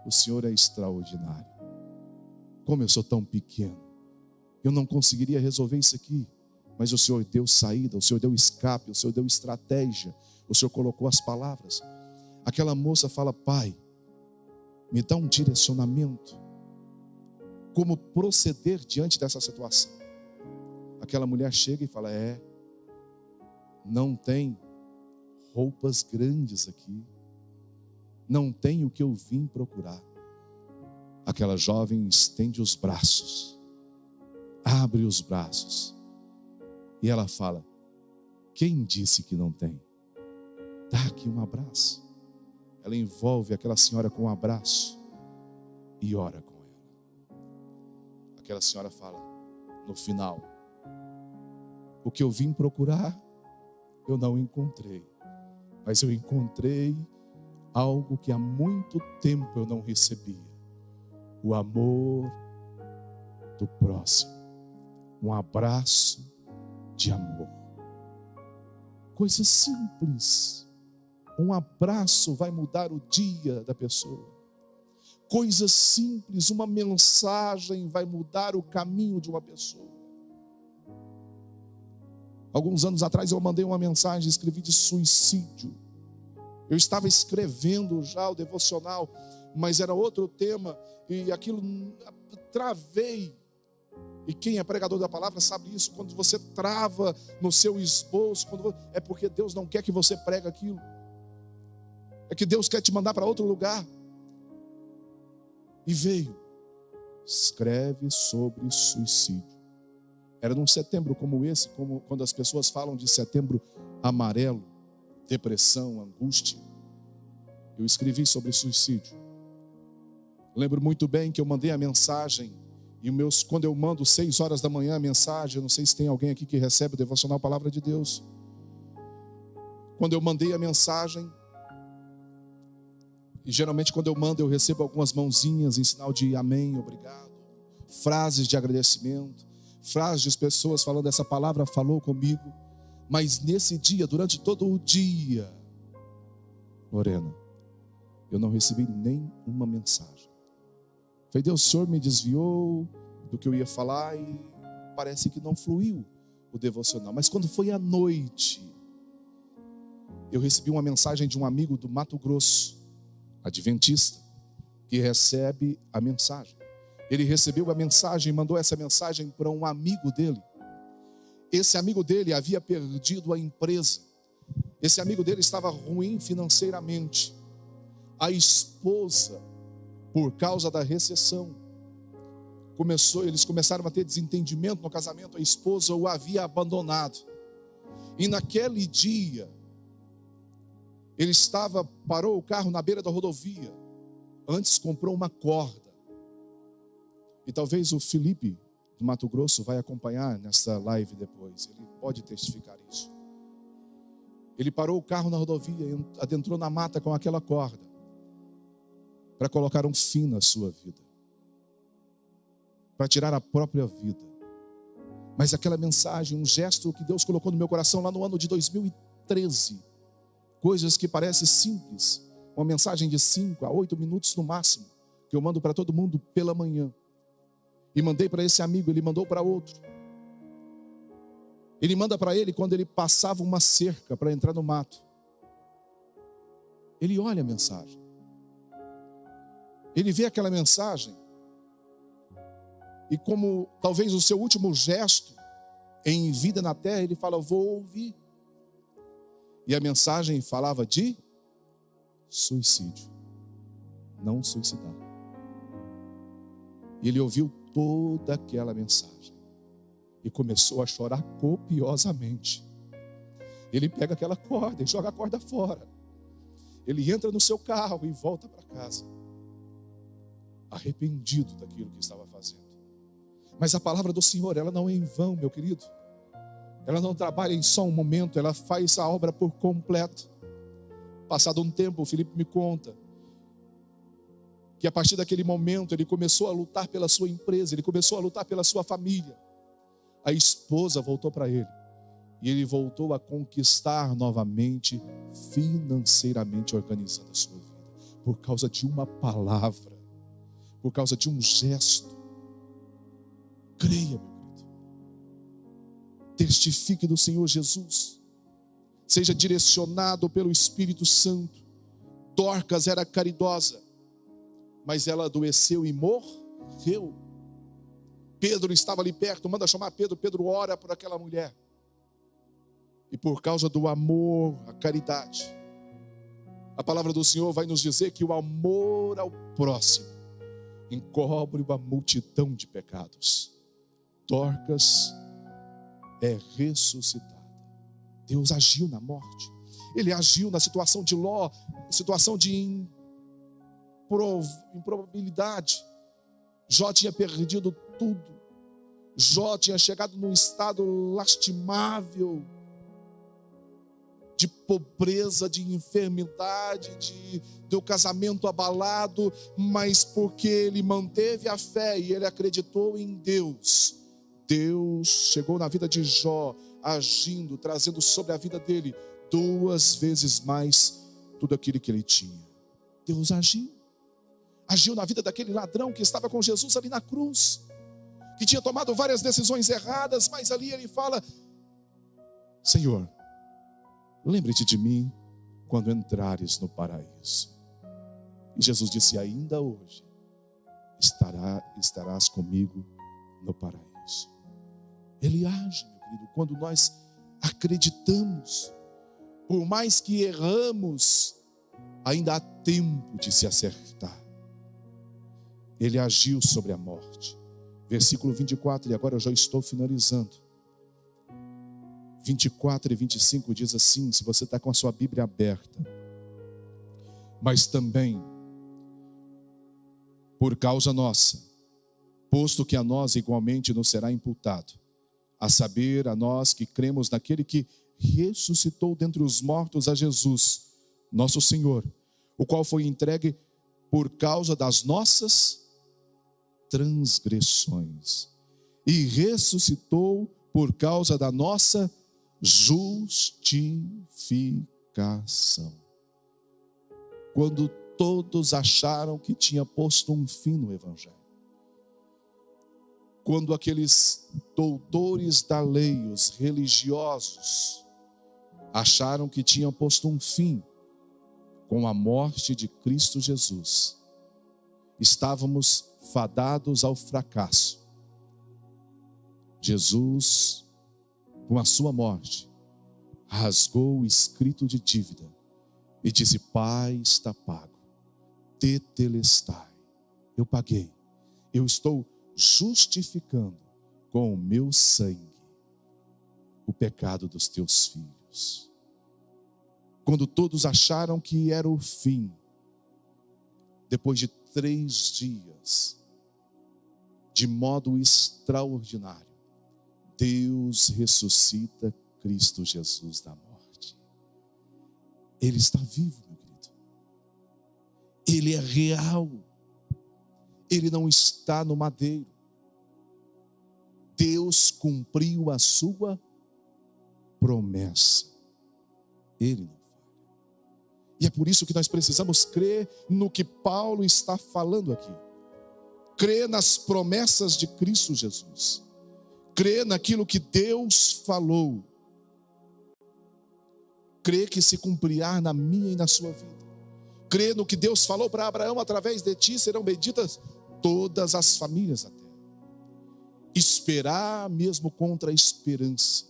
o Senhor é extraordinário. Como eu sou tão pequeno, eu não conseguiria resolver isso aqui, mas o Senhor deu saída, o Senhor deu escape, o Senhor deu estratégia, o Senhor colocou as palavras. Aquela moça fala: Pai, me dá um direcionamento. Como proceder diante dessa situação. Aquela mulher chega e fala: não tem roupas grandes aqui. Não tem o que eu vim procurar. Aquela jovem estende os braços. Abre os braços. E ela fala: quem disse que não tem? Dá aqui um abraço. Ela envolve aquela senhora com um abraço e ora com ela. Aquela senhora fala, no final: o que eu vim procurar, eu não encontrei. Mas eu encontrei algo que há muito tempo eu não recebia. O amor do próximo. Um abraço de amor. Coisa simples. Um abraço vai mudar o dia da pessoa. Coisa simples, uma mensagem vai mudar o caminho de uma pessoa. Alguns anos atrás eu mandei uma mensagem, escrevi de suicídio. Eu estava escrevendo já o devocional, mas era outro tema, e aquilo travei. E quem é pregador da palavra sabe isso, quando você trava no seu esboço, é porque Deus não quer que você pregue aquilo. É que Deus quer te mandar para outro lugar. E veio, escreve sobre suicídio. Era num setembro como esse, como quando as pessoas falam de setembro amarelo, depressão, angústia. Eu escrevi sobre suicídio. Lembro muito bem que eu mandei a mensagem, e quando eu mando 6 horas da manhã a mensagem, eu não sei se tem alguém aqui que recebe o devocional Palavra de Deus. Quando eu mandei a mensagem, e geralmente quando eu mando eu recebo algumas mãozinhas em sinal de amém, obrigado, frases de agradecimento, frases de pessoas falando: essa palavra falou comigo. Mas nesse dia, durante todo o dia, Lorena, eu não recebi nem uma mensagem. Falei: Deus, o Senhor me desviou do que eu ia falar e parece que não fluiu o devocional. Mas quando foi à noite, eu recebi uma mensagem de um amigo do Mato Grosso, adventista, que recebe a mensagem. Ele recebeu a mensagem e mandou essa mensagem para um amigo dele. Esse amigo dele havia perdido a empresa. Esse amigo dele estava ruim financeiramente. A esposa, por causa da recessão, eles começaram a ter desentendimento no casamento. A esposa o havia abandonado. E naquele dia, ele parou o carro na beira da rodovia. Antes comprou uma corda. E talvez o Felipe do Mato Grosso vai acompanhar nessa live depois. Ele pode testificar isso. Ele parou o carro na rodovia e adentrou na mata com aquela corda para colocar um fim na sua vida, para tirar a própria vida. Mas aquela mensagem, um gesto que Deus colocou no meu coração lá no ano de 2013, coisas que parecem simples, uma mensagem de 5 a 8 minutos no máximo, que eu mando para todo mundo pela manhã. E mandei para esse amigo, ele mandou para outro. Ele manda para ele quando ele passava uma cerca para entrar no mato. Ele olha a mensagem. Ele vê aquela mensagem. E como talvez o seu último gesto em vida na terra, ele fala: vou ouvir. E a mensagem falava de suicídio. Não suicidar. E ele ouviu toda aquela mensagem e começou a chorar copiosamente. Ele pega aquela corda e joga a corda fora. Ele entra no seu carro e volta para casa, arrependido daquilo que estava fazendo. Mas a palavra do Senhor, ela não é em vão, meu querido. Ela não trabalha em só um momento, ela faz a obra por completo. Passado um tempo, o Felipe me conta que a partir daquele momento ele começou a lutar pela sua empresa, ele começou a lutar pela sua família. A esposa voltou para ele e ele voltou a conquistar novamente, financeiramente organizando a sua vida, por causa de uma palavra, por causa de um gesto. Creia, meu querido. Testifique do Senhor Jesus. Seja direcionado pelo Espírito Santo. Dorcas era caridosa. mas ela adoeceu e morreu. Pedro estava ali perto, manda chamar Pedro. Pedro ora por aquela mulher. E por causa do amor, a caridade, a palavra do Senhor vai nos dizer que o amor ao próximo encobre uma multidão de pecados. Dorcas é ressuscitada. Deus agiu na morte. Ele agiu na situação de Ló, situação de improbabilidade. Jó tinha perdido tudo. Jó tinha chegado num estado lastimável, de pobreza, de enfermidade, de o casamento abalado, mas porque ele manteve a fé e ele acreditou em Deus, Deus chegou na vida de Jó, agindo, trazendo sobre a vida dele 2 vezes mais tudo aquilo que ele tinha. Deus agiu na vida daquele ladrão que estava com Jesus ali na cruz, que tinha tomado várias decisões erradas, mas ali ele fala: Senhor, lembre-te de mim quando entrares no paraíso. E Jesus disse: ainda hoje estarás comigo no paraíso. Ele age, meu querido, quando nós acreditamos. Por mais que erramos, ainda há tempo de se acertar. Ele agiu sobre a morte. Versículo 24, e agora eu já estou finalizando. 24 e 25 diz assim, se você está com a sua Bíblia aberta: mas também por causa nossa, posto que a nós igualmente nos será imputado, a saber, a nós que cremos naquele que ressuscitou dentre os mortos a Jesus, nosso Senhor, o qual foi entregue por causa das nossas transgressões e ressuscitou por causa da nossa justificação. Quando todos acharam que tinha posto um fim no Evangelho, quando aqueles doutores da lei, os religiosos, acharam que tinham posto um fim com a morte de Cristo Jesus, estávamos fadados ao fracasso. Jesus, com a sua morte, rasgou o escrito de dívida e disse: Pai, está pago, tetelestai, eu paguei, eu estou justificando com o meu sangue o pecado dos teus filhos. Quando todos acharam que era o fim, depois de 3 dias, de modo extraordinário, Deus ressuscita Cristo Jesus da morte. Ele está vivo, meu querido. Ele é real. Ele não está no madeiro. Deus cumpriu a sua promessa. Ele não falha. E é por isso que nós precisamos crer no que Paulo está falando aqui. Crer nas promessas de Cristo Jesus. Crer naquilo que Deus falou. Crer que se cumprirá na minha e na sua vida. Crer no que Deus falou para Abraão: através de ti serão benditas todas as famílias da terra. Esperar mesmo contra a esperança.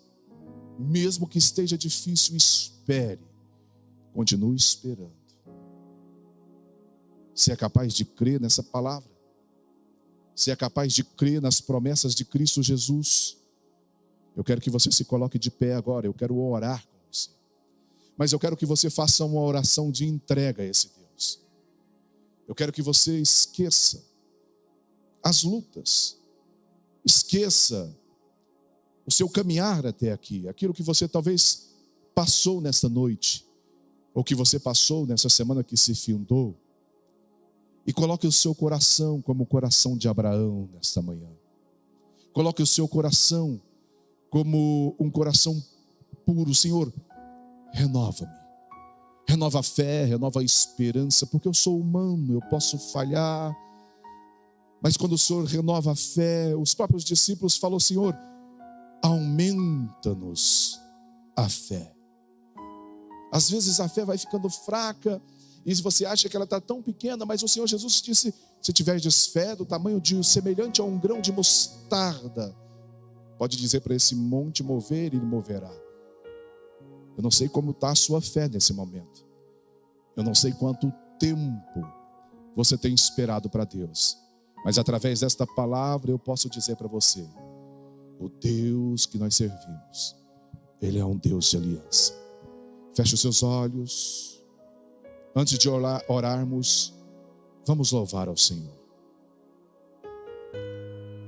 Mesmo que esteja difícil, espere. Continue esperando. Se é capaz de crer nessa palavra, se é capaz de crer nas promessas de Cristo Jesus, eu quero que você se coloque de pé agora. Eu quero orar com você. Mas eu quero que você faça uma oração de entrega a esse Deus. Eu quero que você esqueça as lutas, esqueça o seu caminhar até aqui, aquilo que você talvez passou nesta noite, ou que você passou nessa semana que se findou, e coloque o seu coração como o coração de Abraão nesta manhã. Coloque o seu coração como um coração puro. Senhor, renova-me, renova a fé, renova a esperança, porque eu sou humano, eu posso falhar, mas quando o Senhor renova a fé, os próprios discípulos falaram: Senhor, aumenta-nos a fé. Às vezes a fé vai ficando fraca E se você acha que ela está tão pequena, mas o Senhor Jesus disse: se tiveres fé do tamanho de semelhante a um grão de mostarda, pode dizer para esse monte mover, ele moverá. Eu não sei como está a sua fé nesse momento. Eu não sei quanto tempo você tem esperado para Deus. Mas através desta palavra eu posso dizer para você: o Deus que nós servimos, Ele é um Deus de aliança. Feche os seus olhos. Antes de orarmos, vamos louvar ao Senhor.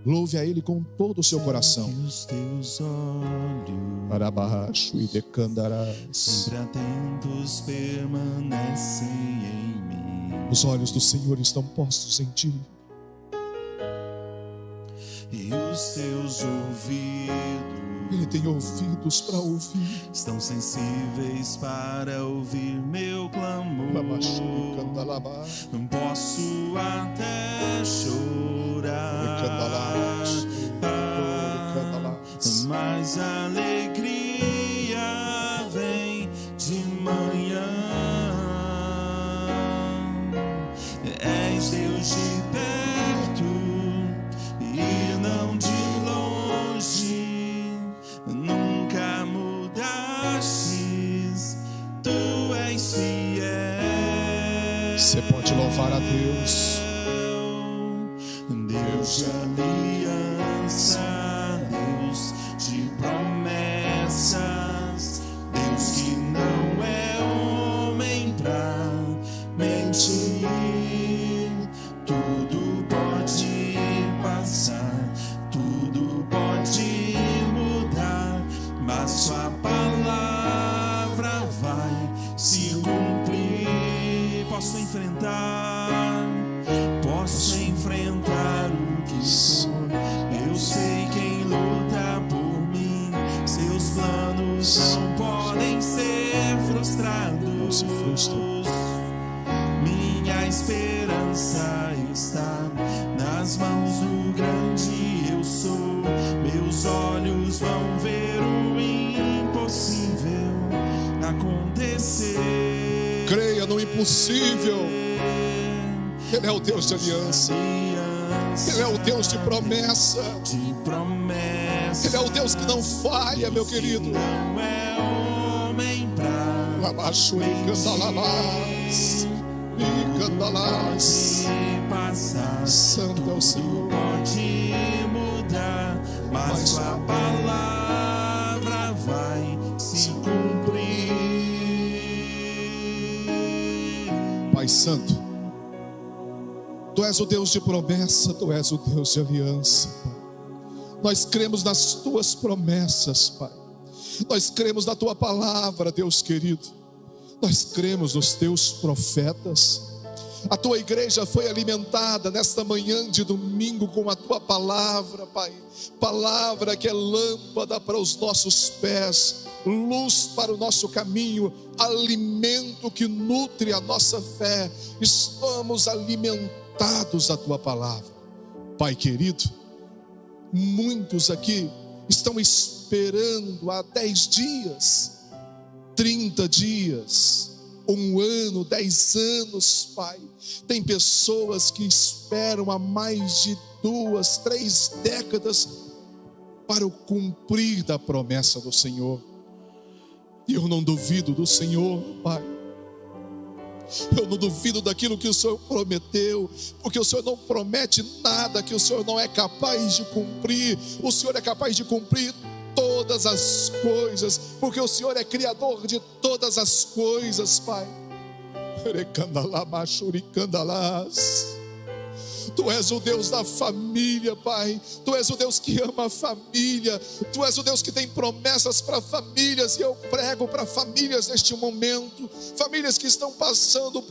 Louve a Ele com todo o seu coração. Os teus olhos, Para baixo e decandarás. sempre atentos permanecem em mim. Os olhos do Senhor estão postos em ti. E os teus ouvidos, Ele tem ouvidos para ouvir. estão sensíveis para ouvir meu clamor. Não posso até chorar, mas a alegria vem de manhã. És Deus de perto e não de longe, nunca mudastes, tu és fiel. Você pode louvar a Deus. Deus de aliança, Deus de promessas, Deus que não é homem pra mentir. Tudo pode passar, tudo pode mudar, mas sua palavra vai se cumprir. Posso enfrentar o que for. Eu sei quem luta por mim. Seus planos não podem ser frustrados. Não se frustram. Minha esperança está nas mãos do grande eu sou. Meus olhos vão ver o impossível acontecer. Creia no impossível. Ele é o Deus de aliança. Ele é o Deus de promessa. Ele é o Deus que não falha, meu querido. Não é homem pra Abaixo e candalabás. E candalás. passar. Santo é o Senhor. Pode mudar, mas sua palavra vai se cumprir. Pai Santo, Tu és o Deus de promessa, Tu és o Deus de aliança, Pai. Nós cremos nas Tuas promessas, Pai. Nós cremos na Tua palavra, Deus querido. Nós cremos nos Teus profetas. A Tua igreja foi alimentada nesta manhã de domingo com a Tua palavra, Pai. Palavra que é lâmpada para os nossos pés, luz para o nosso caminho, alimento que nutre a nossa fé. Estamos alimentados da Tua palavra. Pai querido, muitos aqui estão esperando há 10 dias, 30 dias, 1 ano, 10 anos, Pai. Tem pessoas que esperam há mais de 2, 3 décadas para o cumprir da promessa do Senhor. E eu não duvido do Senhor, Pai. Eu não duvido daquilo que o Senhor prometeu, porque o Senhor não promete nada que o Senhor não é capaz de cumprir. O Senhor é capaz de cumprir todas as coisas, porque o Senhor é criador de todas as coisas, Pai. Tu és o Deus da família, Pai. Tu és o Deus que ama a família. Tu és o Deus que tem promessas para famílias. E eu prego para famílias neste momento. Famílias que estão passando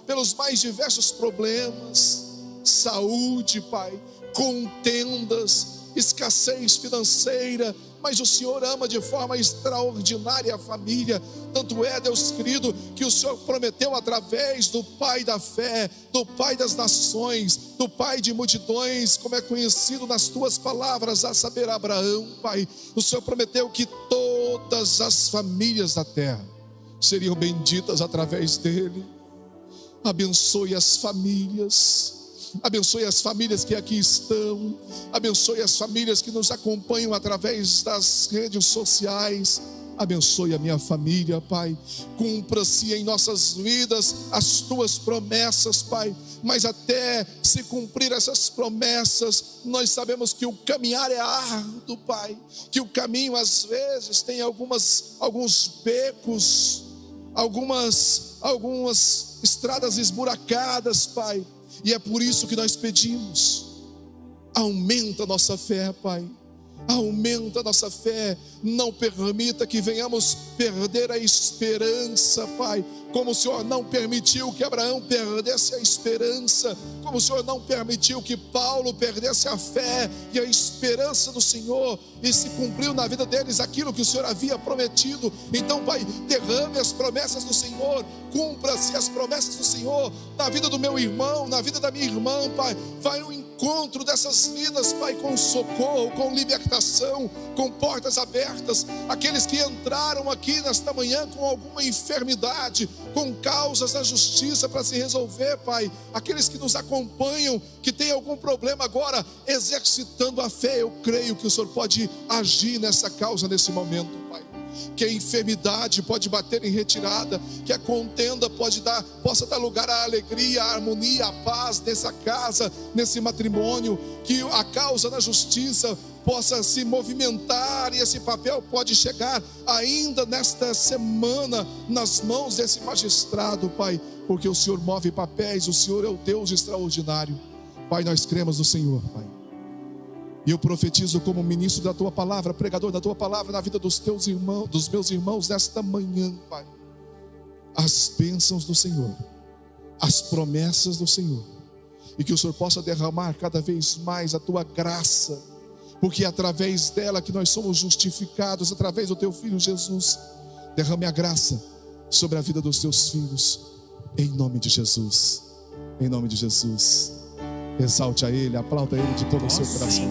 pelos mais diversos problemas. Saúde, Pai. Contendas, escassez financeira. Mas o Senhor ama de forma extraordinária a família. Tanto é, Deus querido, que o Senhor prometeu através do Pai da fé, do Pai das nações, do Pai de multidões, como é conhecido nas Tuas palavras, a saber, Abraão, Pai. O Senhor prometeu que todas as famílias da terra seriam benditas através dele. Abençoe as famílias. Abençoe as famílias que aqui estão. Abençoe as famílias que nos acompanham através das redes sociais. Abençoe a minha família, Pai. Cumpra-se em nossas vidas as tuas promessas, Pai. Mas até se cumprir essas promessas, nós sabemos que o caminhar é árduo, Pai. Que o caminho às vezes tem alguns becos, algumas estradas esburacadas, Pai. E é por isso que nós pedimos: aumenta a nossa fé, Pai. Aumenta a nossa fé, não permita que venhamos perder a esperança, Pai. Como o Senhor não permitiu que Abraão perdesse a esperança, como o Senhor não permitiu que Paulo perdesse a fé e a esperança do Senhor, e se cumpriu na vida deles aquilo que o Senhor havia prometido. Então, Pai, derrame as promessas do Senhor, cumpra-se as promessas do Senhor na vida do meu irmão, na vida da minha irmã, Pai. Vai ao encontro dessas vidas, Pai, com socorro, com libertação, com portas abertas. Aqueles que entraram aqui nesta manhã com alguma enfermidade, com causas na justiça para se resolver, Pai. Aqueles que nos acompanham, que tem algum problema agora, exercitando a fé, eu creio que o Senhor pode agir nessa causa nesse momento, Pai. Que a enfermidade pode bater em retirada, que a contenda possa dar lugar à alegria, à harmonia, à paz nessa casa, nesse matrimônio, que a causa na justiça possa se movimentar, e esse papel pode chegar ainda nesta semana nas mãos desse magistrado, Pai, porque o Senhor move papéis, o Senhor é o Deus extraordinário. Pai, nós cremos no Senhor, Pai. E eu profetizo como ministro da Tua palavra, pregador da Tua palavra na vida dos Teus irmãos, dos meus irmãos nesta manhã, Pai. As bênçãos do Senhor, as promessas do Senhor, e que o Senhor possa derramar cada vez mais a Tua graça, porque é através dela que nós somos justificados, através do Teu Filho Jesus. Derrame a graça sobre a vida dos Teus filhos, em nome de Jesus, em nome de Jesus. Exalte a Ele, aplauda Ele de todo o seu coração.